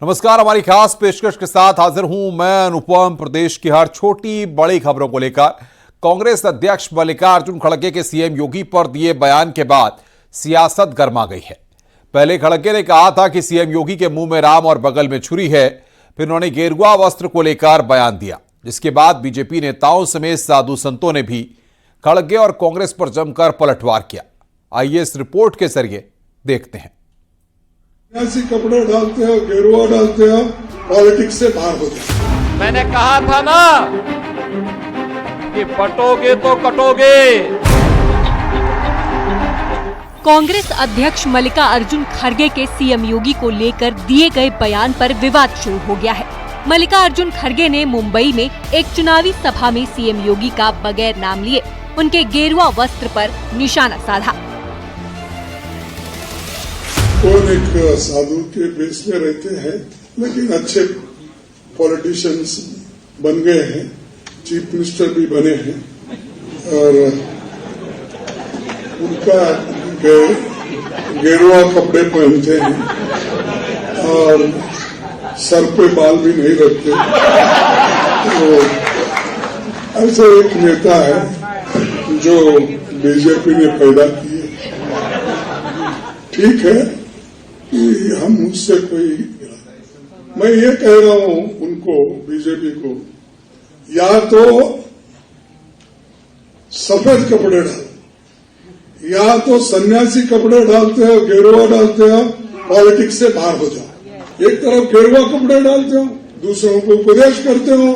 नमस्कार। हमारी खास पेशकश के साथ हाजिर हूं मैं अनुपम। प्रदेश की हर छोटी बड़ी खबरों को लेकर कांग्रेस अध्यक्ष मल्लिकार्जुन खड़गे के सीएम योगी पर दिए बयान के बाद सियासत गर्मा गई है। पहले खड़गे ने कहा था कि सीएम योगी के मुंह में राम और बगल में छुरी है। फिर उन्होंने गेरुआ वस्त्र को लेकर बयान दिया, जिसके बाद बीजेपी नेताओं समेत साधु संतों ने भी खड़गे और कांग्रेस पर जमकर पलटवार किया। आइए इस रिपोर्ट के जरिए देखते हैं। ऐसे कपड़े डालते हो, गेरुआ डालते हो, पॉलिटिक्स से बाहर हो जाए। मैंने कहा था ना कि बटोगे तो कटोगे। कांग्रेस अध्यक्ष मल्लिकार्जुन खड़गे के सीएम योगी को लेकर दिए गए बयान पर विवाद शुरू हो गया है। मल्लिकार्जुन खड़गे ने मुंबई में एक चुनावी सभा में सीएम योगी का बगैर नाम लिए उनके गेरुआ वस्त्र पर निशाना साधा। कौन एक साधु के बेस में रहते हैं, लेकिन अच्छे पॉलिटिशियंस बन गए हैं, चीफ मिनिस्टर भी बने हैं और उनका गेरुआ कपड़े पहनते हैं और सर पे बाल भी नहीं रखते। तो ऐसे एक नेता है जो बीजेपी ने पैदा किए। ठीक है कि हम मुझसे कोई, मैं ये कह रहा हूं उनको, बीजेपी को, या तो सफेद कपड़े डालो, या तो सन्यासी कपड़े डालते हो, गेरुआ डालते हो, पॉलिटिक्स से बाहर हो जाओ। एक तरफ गेरुआ कपड़े डालते हो, दूसरों को उपदेश करते हो,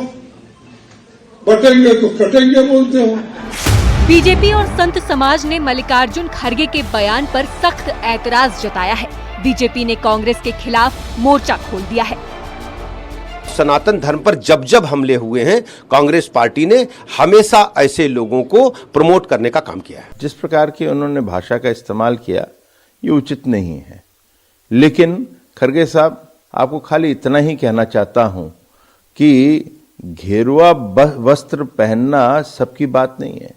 बटेंगे तो कटेंगे बोलते हो। बीजेपी और संत समाज ने मल्लिकार्जुन खड़गे के बयान पर सख्त ऐतराज जताया है। बीजेपी ने कांग्रेस के खिलाफ मोर्चा खोल दिया है। सनातन धर्म पर जब जब हमले हुए हैं, कांग्रेस पार्टी ने हमेशा ऐसे लोगों को प्रमोट करने का काम किया है। जिस प्रकार की उन्होंने भाषा का इस्तेमाल किया, ये उचित नहीं है। लेकिन खड़गे साहब, आपको खाली इतना ही कहना चाहता हूं कि गेरुआ वस्त्र पहनना सबकी बात नहीं है।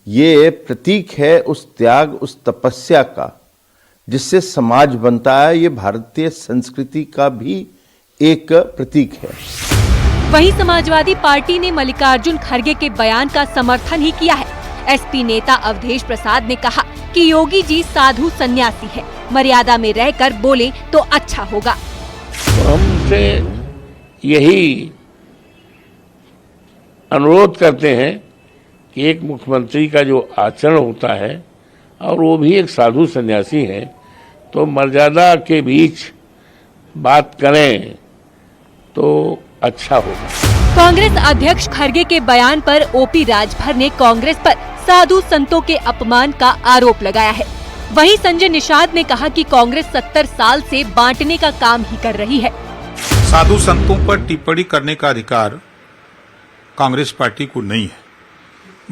ये प्रतीक है उस त्याग, उस तपस्या का जिससे समाज बनता है। ये भारतीय संस्कृति का भी एक प्रतीक है। वहीं समाजवादी पार्टी ने मल्लिकार्जुन खड़गे के बयान का समर्थन ही किया है। एसपी नेता अवधेश प्रसाद ने कहा कि योगी जी साधु सन्यासी है, मर्यादा में रहकर बोले तो अच्छा होगा। हमसे यही अनुरोध करते हैं कि एक मुख्यमंत्री का जो आचरण होता है, और वो भी एक साधु सन्यासी है, तो मर्यादा के बीच बात करें तो अच्छा होगा। कांग्रेस अध्यक्ष खड़गे के बयान पर ओपी राजभर ने कांग्रेस पर साधु संतों के अपमान का आरोप लगाया है। वहीं संजय निषाद ने कहा कि कांग्रेस 70 साल से बांटने का काम ही कर रही है। साधु संतों पर टिप्पणी करने का अधिकार कांग्रेस पार्टी को नहीं है।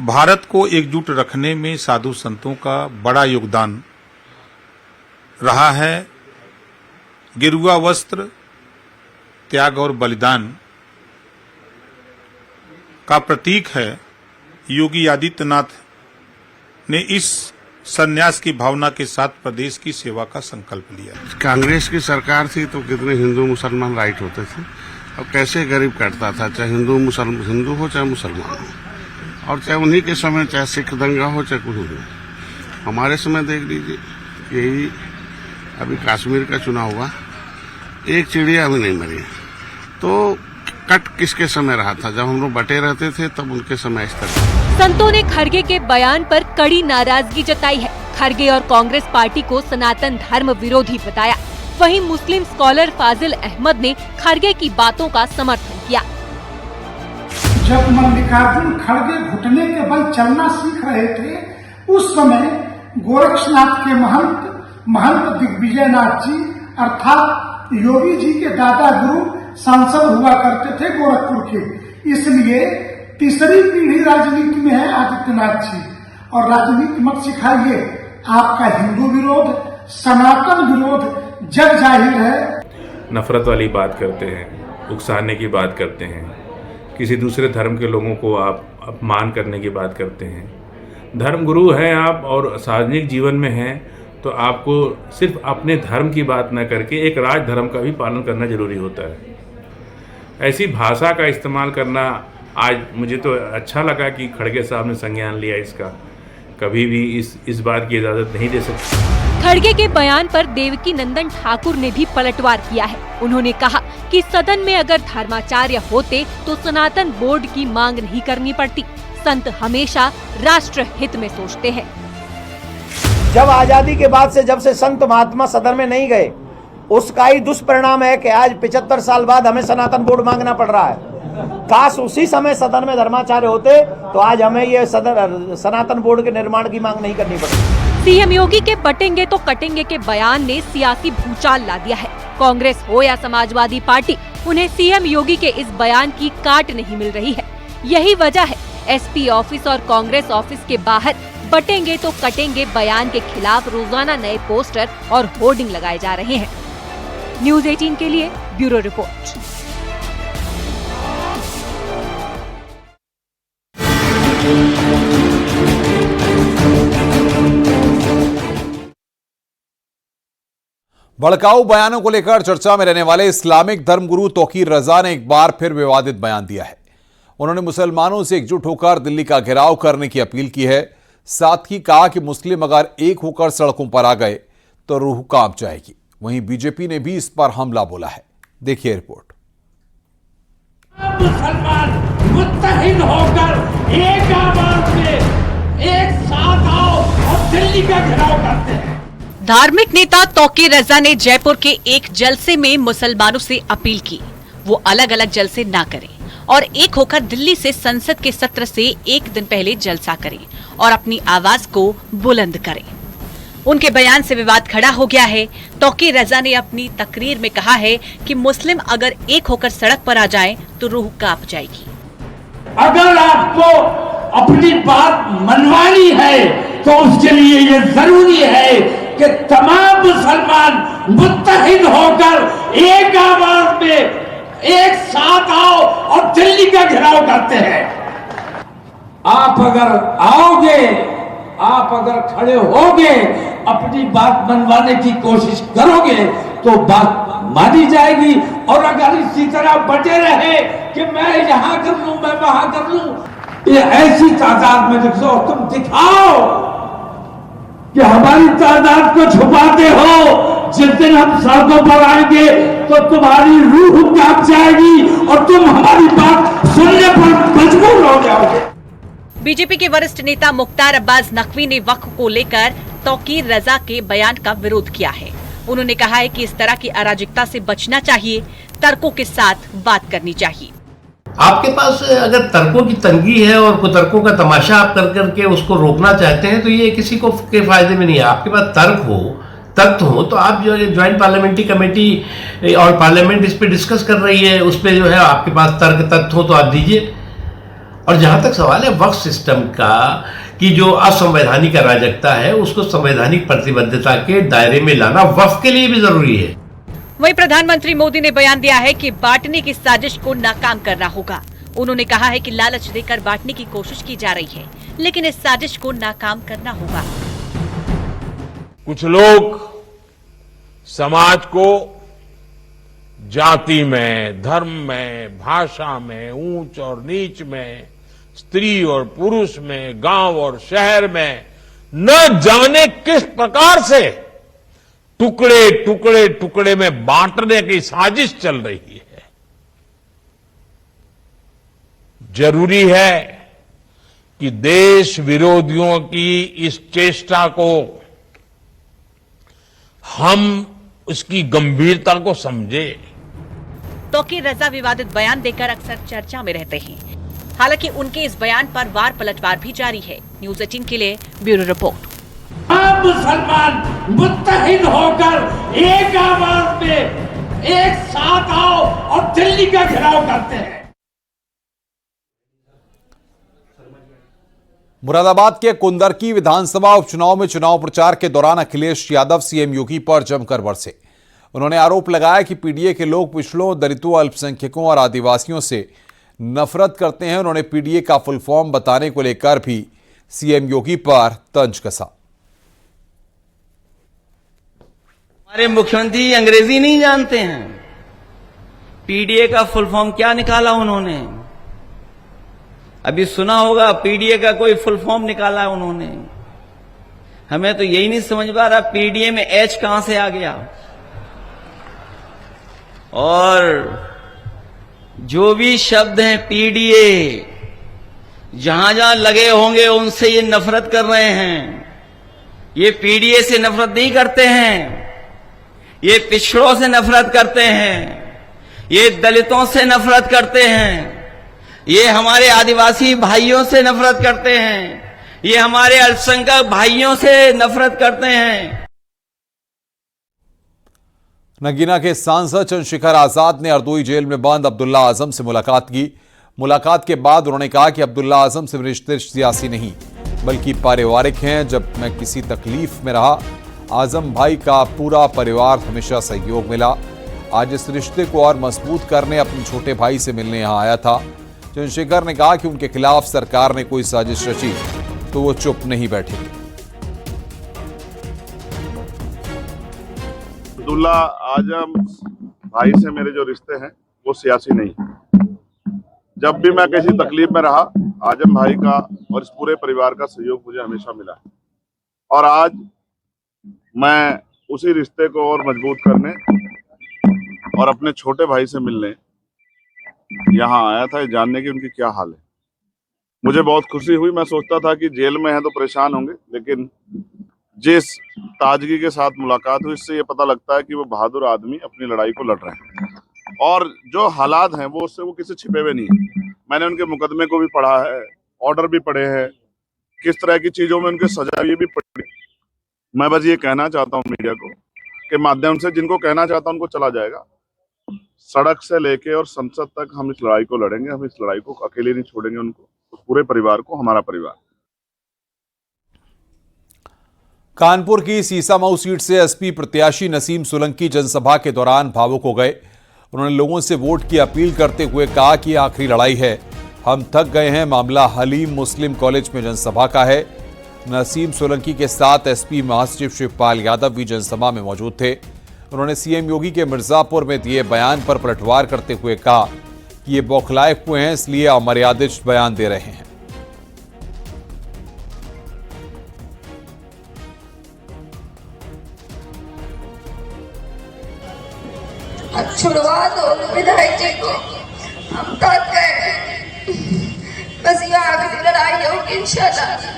भारत को एकजुट रखने में साधु संतों का बड़ा योगदान रहा है। गेरुआ वस्त्र त्याग और बलिदान का प्रतीक है। योगी आदित्यनाथ ने इस संन्यास की भावना के साथ प्रदेश की सेवा का संकल्प लिया। कांग्रेस की सरकार थी तो कितने हिंदू मुसलमान राइट होते थे, अब कैसे गरीब कटता था, चाहे हिंदू हो चाहे मुसलमान हो, और चाहे उन्हीं के समय चाहे सिख दंगा हो चाहे कुछ हो। हमारे समय देख लीजिए, यही अभी कश्मीर का चुनाव हुआ, एक चिड़िया भी नहीं मरी। तो कट किसके समय रहा था? जब हम लोग बटे रहते थे तब उनके समय इस तरह। संतों ने खड़गे के बयान पर कड़ी नाराजगी जताई है। खड़गे और कांग्रेस पार्टी को सनातन धर्म विरोधी बताया। वहीं मुस्लिम स्कॉलर फाजिल अहमद ने खड़गे की बातों का समर्थन किया। जब मल्लिकार्जुन खड़गे घुटने के बल चलना सीख रहे थे, उस समय गोरक्षनाथ के महंत दिग्विजयनाथ जी अर्थात योगी जी के दादा गुरु सांसद हुआ करते थे गोरखपुर के। इसलिए तीसरी पीढ़ी राजनीति में है आदित्यनाथ जी। और राजनीति मत सिखाइए, आपका हिंदू विरोध, सनातन विरोध जग जाहिर है। नफरत वाली बात करते हैं, उकसाने की बात करते हैं, किसी दूसरे धर्म के लोगों को आप अपमान करने की बात करते हैं। धर्म गुरु हैं आप और सार्वजनिक जीवन में हैं, तो आपको सिर्फ अपने धर्म की बात न करके एक राज धर्म का भी पालन करना जरूरी होता है। ऐसी भाषा का इस्तेमाल करना आज मुझे तो अच्छा लगा कि खड़गे साहब ने संज्ञान लिया इसका। कभी भी इस बात की इजाजत नहीं दे सकते। खड़गे के बयान पर देवकी नंदन ठाकुर ने भी पलटवार किया है। उन्होंने कहा कि सदन में अगर धर्माचार्य होते तो सनातन बोर्ड की मांग नहीं करनी पड़ती। संत हमेशा राष्ट्र हित में सोचते हैं। जब आजादी के बाद से जब से संत महात्मा सदन में नहीं गए, उसका ही दुष्परिणाम है कि आज 75 साल बाद हमें सनातन बोर्ड मांगना पड़ रहा है। काश उसी समय सदन में धर्माचार्य होते तो आज हमें ये सनातन बोर्ड के निर्माण की मांग नहीं करनी पड़ती। सीएम योगी के बटेंगे तो कटेंगे के बयान ने सियासी भूचाल ला दिया है। कांग्रेस हो या समाजवादी पार्टी, उन्हें सीएम योगी के इस बयान की काट नहीं मिल रही है। यही वजह है एसपी ऑफिस और कांग्रेस ऑफिस के बाहर बटेंगे तो कटेंगे बयान के खिलाफ रोजाना नए पोस्टर और होर्डिंग लगाए जा रहे हैं। न्यूज़ 18 के लिए ब्यूरो रिपोर्ट। भड़काऊ बयानों को लेकर चर्चा में रहने वाले इस्लामिक धर्मगुरु तौकीर रजा ने एक बार फिर विवादित बयान दिया है। उन्होंने मुसलमानों से एकजुट होकर दिल्ली का घेराव करने की अपील की है। साथ ही कहा कि मुस्लिम अगर एक होकर सड़कों पर आ गए तो रूह कांप जाएगी। वहीं बीजेपी ने भी इस पर हमला बोला है। देखिए रिपोर्ट। मुसलमान मुत्तहिद होकर एक आवाज में एक साथ आओ और दिल्ली का घेराव करते हैं। धार्मिक नेता तौकीर रजा ने जयपुर के एक जलसे में मुसलमानों से अपील की वो अलग अलग जलसे ना करें और एक होकर दिल्ली से संसद के सत्र से एक दिन पहले जलसा करें और अपनी आवाज को बुलंद करें। उनके बयान से विवाद खड़ा हो गया है। तौकीर रजा ने अपनी तकरीर में कहा है कि मुस्लिम अगर एक होकर सड़क पर आ जाएं तो रूह कांप जाएगी। अगर आपको अपनी बात मनवानी है तो उसके लिए ये जरूरी है कि तमाम मुसलमान मुत्तहिद होकर एक आवाज में एक साथ आओ और दिल्ली का घेराव करते हैं। आप अगर आओगे, आप अगर खड़े होगे, अपनी बात मनवाने की कोशिश करोगे तो बात मानी जाएगी। और अगर इसी तरह बटे रहे कि मैं यहां कर लूं, मैं वहां कर लूं, ये ऐसी तादाद में देखो, तुम दिखाओ कि हमारी तादाद को छुपाते हो। जिस दिन हम सड़कों पर आएंगे तो तुम्हारी रूह कांप जाएगी और तुम हमारी बात सुनने पर मजबूर हो जाओगे। बीजेपी के वरिष्ठ नेता मुख्तार अब्बास नकवी ने वक्फ को लेकर तौकीर रजा के बयान का विरोध किया है। उन्होंने कहा है कि इस तरह की अराजकता से बचना चाहिए, तर्कों के साथ बात करनी चाहिए। आपके पास अगर तर्कों की तंगी है और कुतर्कों का तमाशा आप कर करके उसको रोकना चाहते हैं तो ये किसी को के फायदे में नहीं है। आपके पास तर्क हो तो आप जो ज्वाइंट पार्लियामेंट्री कमेटी और पार्लियामेंट इस पे डिस्कस कर रही है, उस पे जो है आपके पास तथ्य हो तो आप दीजिए। और जहां तक सवाल है वक्फ सिस्टम का कि जो असंवैधानिक अराजकता है उसको संवैधानिक प्रतिबद्धता के दायरे में लाना वक्फ के लिए भी जरूरी है। वहीं प्रधानमंत्री मोदी ने बयान दिया है कि बांटने की साजिश को नाकाम करना होगा। उन्होंने कहा है कि लालच देकर बांटने की कोशिश की जा रही है, लेकिन इस साजिश को नाकाम करना होगा। कुछ लोग समाज को जाति में, धर्म में, भाषा में, ऊंच और नीच में, स्त्री और पुरुष में, गांव और शहर में न जाने किस प्रकार से टुकड़े टुकड़े टुकड़े में बांटने की साजिश चल रही है। जरूरी है कि देश विरोधियों की इस चेष्टा को हम उसकी गंभीरता को समझें। तौकीर रजा विवादित बयान देकर अक्सर चर्चा में रहते हैं। हालांकि उनके इस बयान पर वार पलटवार भी जारी है। न्यूज़ 18 के लिए ब्यूरो रिपोर्ट। आप मुसलमान मुत्तहिद होकर एक आवाज में एक साथ आओ और दिल्ली का घेराव करते हैं। मुरादाबाद के कुंदरकी विधानसभा उपचुनाव में चुनाव प्रचार के दौरान अखिलेश यादव सीएम योगी पर जमकर बरसे। उन्होंने आरोप लगाया कि पीडीए के लोग पिछड़ों, दलितों, अल्पसंख्यकों और आदिवासियों से नफरत करते हैं। उन्होंने पीडीए का फुल फॉर्म बताने को लेकर भी सीएम योगी पर तंज कसा। हमारे मुख्यमंत्री अंग्रेजी नहीं जानते हैं। पीडीए का फुल फॉर्म क्या निकाला उन्होंने? अभी सुना होगा, पीडीए का कोई फुल फॉर्म निकाला है उन्होंने। हमें तो यही नहीं समझ पा रहा पीडीए में एच कहां से आ गया। और जो भी शब्द हैं पीडीए, जहां जहां लगे होंगे उनसे ये नफरत कर रहे हैं। ये पीडीए से नफरत नहीं करते हैं, ये पिछड़ों से नफरत करते हैं, ये दलितों से नफरत करते हैं, ये हमारे आदिवासी भाइयों से नफरत करते हैं, ये हमारे अल्पसंख्यक भाइयों से नफरत करते हैं। नगीना के सांसद चंद्रशेखर आजाद ने हरदोई जेल में बंद अब्दुल्ला आजम से मुलाकात की। मुलाकात के बाद उन्होंने कहा कि अब्दुल्ला आजम से रिश्ते सियासी नहीं बल्कि पारिवारिक हैं। जब मैं किसी तकलीफ में रहा, आजम भाई का पूरा परिवार हमेशा सहयोग मिला। आज इस रिश्ते को और मजबूत करने अपने छोटे भाई से मिलने यहाँ आया था। चंद्रशेखर ने कहा कि उनके खिलाफ सरकार ने कोई साजिश रची तो वो चुप नहीं बैठेंगे। अब्दुल्ला आजम भाई से मेरे जो रिश्ते हैं वो सियासी नहीं। जब भी मैं किसी तकलीफ में रहा, आजम भाई का और इस पूरे परिवार का सहयोग मुझे हमेशा मिला है। और आज मैं उसी रिश्ते को और मजबूत करने और अपने छोटे भाई से मिलने यहाँ आया था, जानने की उनकी क्या हाल है। मुझे बहुत खुशी हुई। मैं सोचता था कि जेल में हैं तो परेशान होंगे, लेकिन जिस ताजगी के साथ मुलाकात हुई, इससे ये पता लगता है कि वो बहादुर आदमी अपनी लड़ाई को लड़ रहे हैं और जो हालात हैं वो उससे वो किसी छिपे हुए नहीं है। मैंने उनके मुकदमे को भी पढ़ा है, ऑर्डर भी पढ़े हैं, किस तरह की चीजों में उनके सजा भी पड़ी। मैं बस ये कहना चाहता हूँ मीडिया को के माध्यम से, जिनको कहना चाहता हूँ उनको चला जाएगा। सड़क से लेके और संसद तक हम इस लड़ाई को लड़ेंगे। हम इस लड़ाई को अकेले नहीं छोड़ेंगे, उनको, पूरे परिवार को, हमारा परिवार। कानपुर की सीसामऊ सीट से एसपी प्रत्याशी नसीम सोलंकी जनसभा के दौरान भावुक हो गए। उन्होंने लोगों से वोट की अपील करते हुए कहा कि आखिरी लड़ाई है, हम थक गए हैं। मामला हलीम मुस्लिम कॉलेज में जनसभा का है। नसीम सोलंकी के साथ एसपी महासचिव शिवपाल यादव भी जनसभा में मौजूद थे। उन्होंने सीएम योगी के मिर्जापुर में दिए बयान पर पलटवार करते हुए कहा कि ये बौखलाए हुए हैं, इसलिए अमर्यादित बयान दे रहे हैं। छुड़वा दो विधायक जी को, हम थक गए। बस ये आखिरी लड़ाई होगी इंशाल्लाह।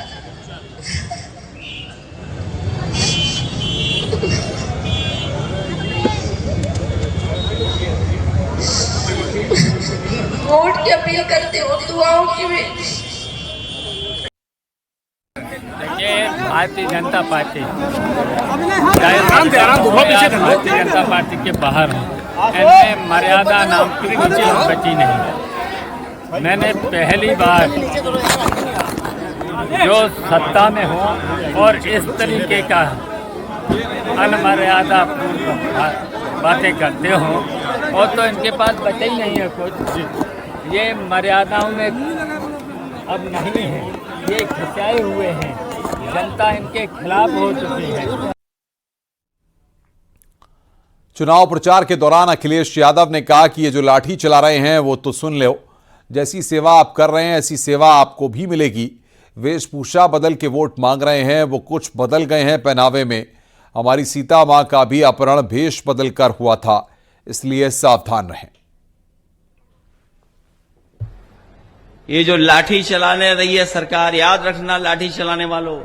वोट की अपील करते हो, दुआओं की भी। देखिए, भारतीय जनता पार्टी भारतीय जनता पार्टी के बाहर है, इनमें मर्यादा नाम की कोई चीज बची नहीं। मैंने पहली बार जो सत्ता में हूँ और इस तरीके का अनमर्यादा बातें करते हो, और तो इनके पास बचा ही नहीं है कुछ। ये मर्यादाओं में अब नहीं है, ये खिंचाए हुए हैं। जनता इनके खिलाफ हो चुकी है। चुनाव प्रचार के दौरान अखिलेश यादव ने कहा कि ये जो लाठी चला रहे हैं वो तो सुन लो, जैसी सेवा आप कर रहे हैं ऐसी सेवा आपको भी मिलेगी। वेशभूषा बदल के वोट मांग रहे हैं, वो कुछ बदल गए हैं पहनावे में। हमारी सीता मां का भी अपहरण भेष बदल कर हुआ था, इसलिए सावधान रहें। ये जो लाठी चलाने रही है सरकार, याद रखना लाठी चलाने वालों,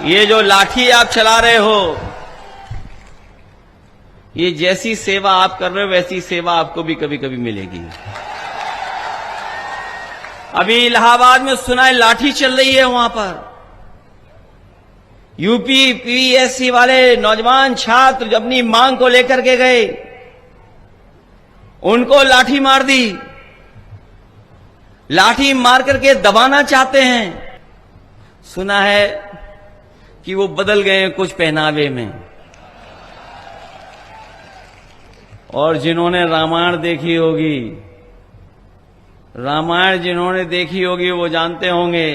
ये जो लाठी आप चला रहे हो, ये जैसी सेवा आप कर रहे हो वैसी सेवा आपको भी कभी कभी मिलेगी। अभी इलाहाबाद में सुना है लाठी चल रही है, वहां पर यूपी पीएससी वाले नौजवान छात्र अपनी मांग को लेकर के गए, उनको लाठी मार दी, लाठी मार करके दबाना चाहते हैं। सुना है कि वो बदल गए हैं कुछ पहनावे में। और जिन्होंने रामायण देखी होगी, रामायण जिन्होंने देखी होगी वो जानते होंगे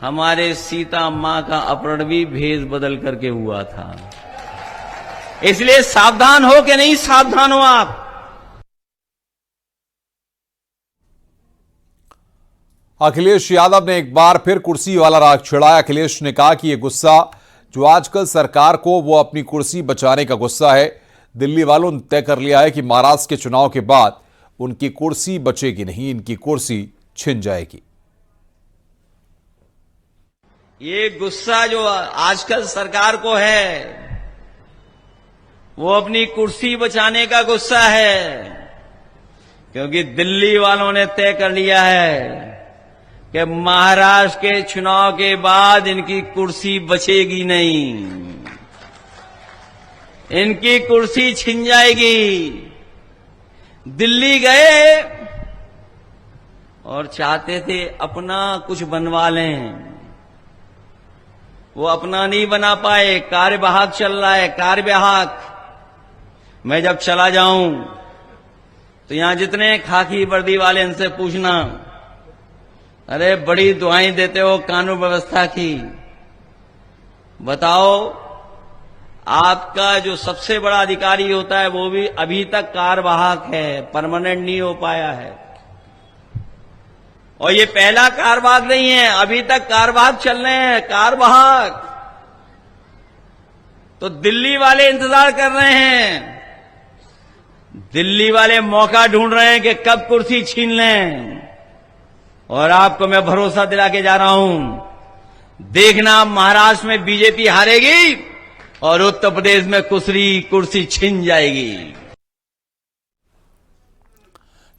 हमारे सीता मां का अपहरण भी भेष बदल करके हुआ था। इसलिए सावधान हो कि नहीं सावधान हो आप? अखिलेश यादव ने एक बार फिर कुर्सी वाला राग छिड़ाया। अखिलेश ने कहा कि यह गुस्सा जो आजकल सरकार को वो अपनी कुर्सी बचाने का गुस्सा है। दिल्ली वालों ने तय कर लिया है कि महाराष्ट्र के चुनाव के बाद उनकी कुर्सी बचेगी नहीं, इनकी कुर्सी छिन जाएगी। ये गुस्सा जो आजकल सरकार को है वो अपनी कुर्सी बचाने का गुस्सा है, क्योंकि दिल्ली वालों ने तय कर लिया है कि महाराष्ट्र के चुनाव के बाद इनकी कुर्सी बचेगी नहीं, इनकी कुर्सी छिन जाएगी। दिल्ली गए और चाहते थे अपना कुछ बनवा लें, वो अपना नहीं बना पाए। कार्यवाहक चल रहा है, कार्यवाहक। मैं जब चला जाऊं तो यहां जितने खाकी वर्दी वाले इनसे पूछना, अरे बड़ी दुआएं देते हो कानून व्यवस्था की, बताओ आपका जो सबसे बड़ा अधिकारी होता है वो भी अभी तक कार्यवाहक है, परमानेंट नहीं हो पाया है। और ये पहला कार्यवाहक नहीं है, अभी तक कार्यवाहक चल रहे हैं, कार्यवाहक। तो दिल्ली वाले इंतजार कर रहे हैं, दिल्ली वाले मौका ढूंढ रहे हैं कि कब कुर्सी छीन लें। और आपको मैं भरोसा दिला के जा रहा हूं, देखना महाराष्ट्र में बीजेपी हारेगी और उत्तर प्रदेश में कुर्सी छिन जाएगी।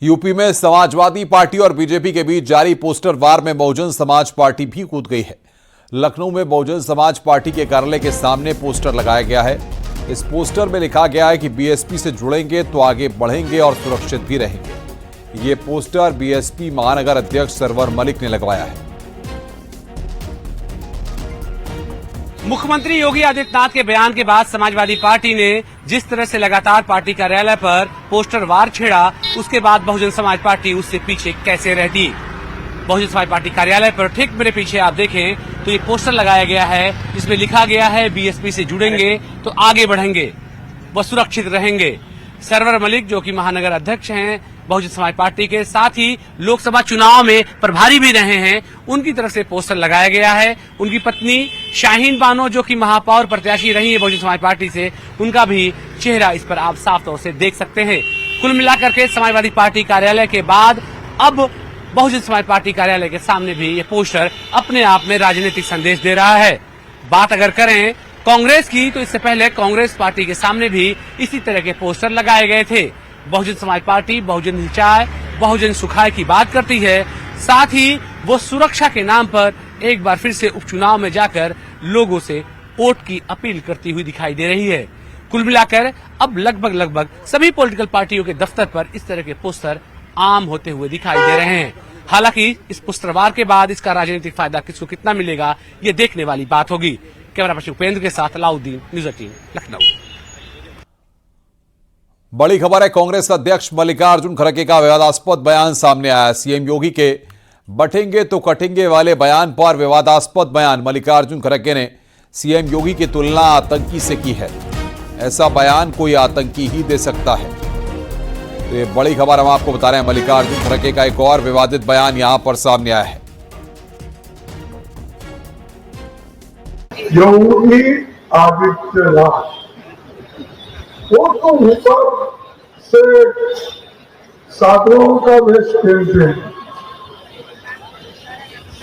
यूपी में समाजवादी पार्टी और बीजेपी के बीच जारी पोस्टर वार में बहुजन समाज पार्टी भी कूद गई है। लखनऊ में बहुजन समाज पार्टी के कार्यालय के सामने पोस्टर लगाया गया है। इस पोस्टर में लिखा गया है कि बीएसपी से जुड़ेंगे तो आगे बढ़ेंगे और सुरक्षित भी रहेंगे। ये पोस्टर बीएसपी महानगर अध्यक्ष सरवर मलिक ने लगवाया है। मुख्यमंत्री योगी आदित्यनाथ के बयान के बाद समाजवादी पार्टी ने जिस तरह से लगातार पार्टी कार्यालय पर पोस्टर वार छेड़ा, उसके बाद बहुजन समाज पार्टी उससे पीछे कैसे रहती। बहुजन समाज पार्टी कार्यालय पर ठीक मेरे पीछे आप देखें तो ये पोस्टर लगाया गया है जिसमें लिखा गया है बीएसपी से जुड़ेंगे तो आगे बढ़ेंगे, व सुरक्षित रहेंगे। सरवर मलिक जो कि महानगर अध्यक्ष हैं बहुजन समाज पार्टी के, साथ ही लोकसभा चुनाव में प्रभारी भी रहे हैं, उनकी तरफ से पोस्टर लगाया गया है। उनकी पत्नी शाहीन बानो जो कि महापौर प्रत्याशी रही है बहुजन समाज पार्टी से, उनका भी चेहरा इस पर आप साफ तौर से देख सकते हैं। कुल मिलाकर के समाजवादी पार्टी कार्यालय के बाद अब बहुजन समाज पार्टी कार्यालय के सामने भी ये पोस्टर अपने आप में राजनीतिक संदेश दे रहा है। बात अगर करें कांग्रेस की तो इससे पहले कांग्रेस पार्टी के सामने भी इसी तरह के पोस्टर लगाए गए थे। बहुजन समाज पार्टी बहुजन हिचाए बहुजन सुखाए की बात करती है, साथ ही वो सुरक्षा के नाम पर एक बार फिर से उपचुनाव में जाकर लोगों से वोट की अपील करती हुई दिखाई दे रही है। कुल मिलाकर अब लगभग सभी पॉलिटिकल पार्टियों के दफ्तर पर इस तरह के पोस्टर आम होते हुए दिखाई दे रहे हैं। हालांकि इस पोस्टरवार के बाद इसका राजनीतिक फायदा किसको कितना मिलेगा ये देखने वाली बात होगी। कैमरा पर्सन उपेंद्र के साथ अलाउद्दीन, न्यूज़ 18 लखनऊ। बड़ी खबर है, कांग्रेस अध्यक्ष मल्लिकार्जुन खड़गे का विवादास्पद बयान सामने आया। सीएम योगी के बटेंगे तो कटेंगे वाले बयान पर विवादास्पद बयान। मल्लिकार्जुन खड़गे ने सीएम योगी की तुलना आतंकी से की है। ऐसा बयान कोई आतंकी ही दे सकता है। तो ये बड़ी खबर हम आपको बता रहे हैं। मल्लिकार्जुन खड़गे का एक और विवादित बयान यहां पर सामने आया है। योगी आदित्यनाथ वो तो ऊपर से साधुओं का वेश खेलते हैं।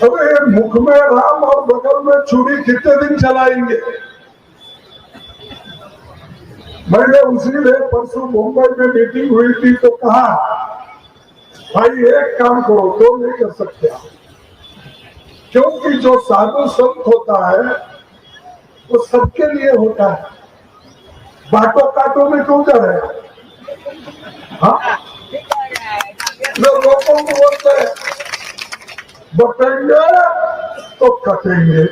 अरे मुख में राम और बगल में छुरी कितने दिन चलाएंगे। मैंने उसी दिन परसों मुंबई में मीटिंग हुई थी तो कहा भाई एक काम करो, तो नहीं कर सकते, क्योंकि जो साधु संत होता है वो सबके लिए होता है। बाटो काटो में क्यों करे? हाँ, लोगों को बोलते हैं बटेंगे तो कटेंगे,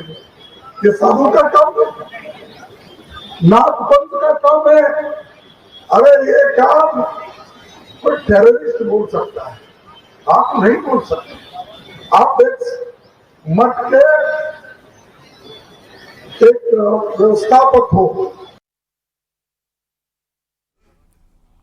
ये साधु का काम है, नाथ पंथ का काम है। अरे ये काम कोई टेररिस्ट बोल सकता है, आप नहीं बोल सकते। आप एक मठ के एक व्यवस्थापक हो